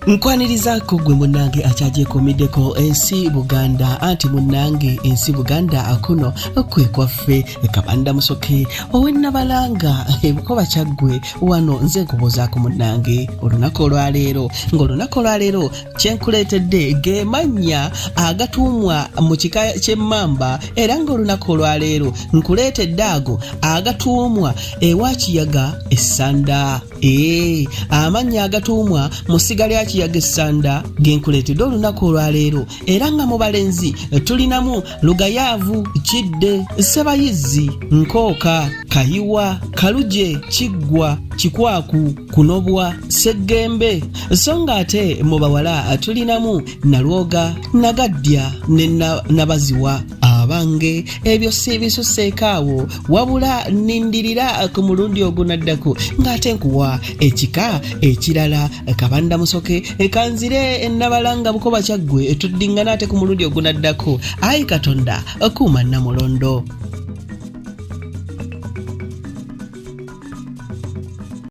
Nkwanirizaako gwe munnange akyajekomiddeko ensi Buganda anti munnange ensi Buganda akuno kwe kwaffe Kabanda Musoke ow'ennabalanga ebukoba kyaggwe wano nze nkubuuzaako munnange olunaku olwaleero ng'olunaku olwaleero kyenkuleetedde ge mannya agatuumwa mu kika ky'Emmamba era ng'olunaku olwaleero nkuleetedde ago agatuumwa ewa Kiyaga Ssanda amannya agatuumwa mu Ssiga lya Kiyaga Ssanda genkuleetedde olunaku olwaleero era nga mu balenzi tulinamu Lugayaavu, Kidde, Ssebayizi, Nkooka, Kayiwa, Kaluje, Kiggwa, Kikwaku, Kunobwa, Ssegembe so nga ate mu bawala tulinamu Nalwoga, Nagaddya ne Nabaziwa. Abange ebyo si bisuseeko awo wabula nindirira ku mulundi ogunaddako ng'ate nkuwa ekika ekirala Kabanda Musoke kanzire ennabalanga bukoba kyaggwe tuddingana ate ku mulundi ogunaddako ayi Katonda kuuma Namulondo.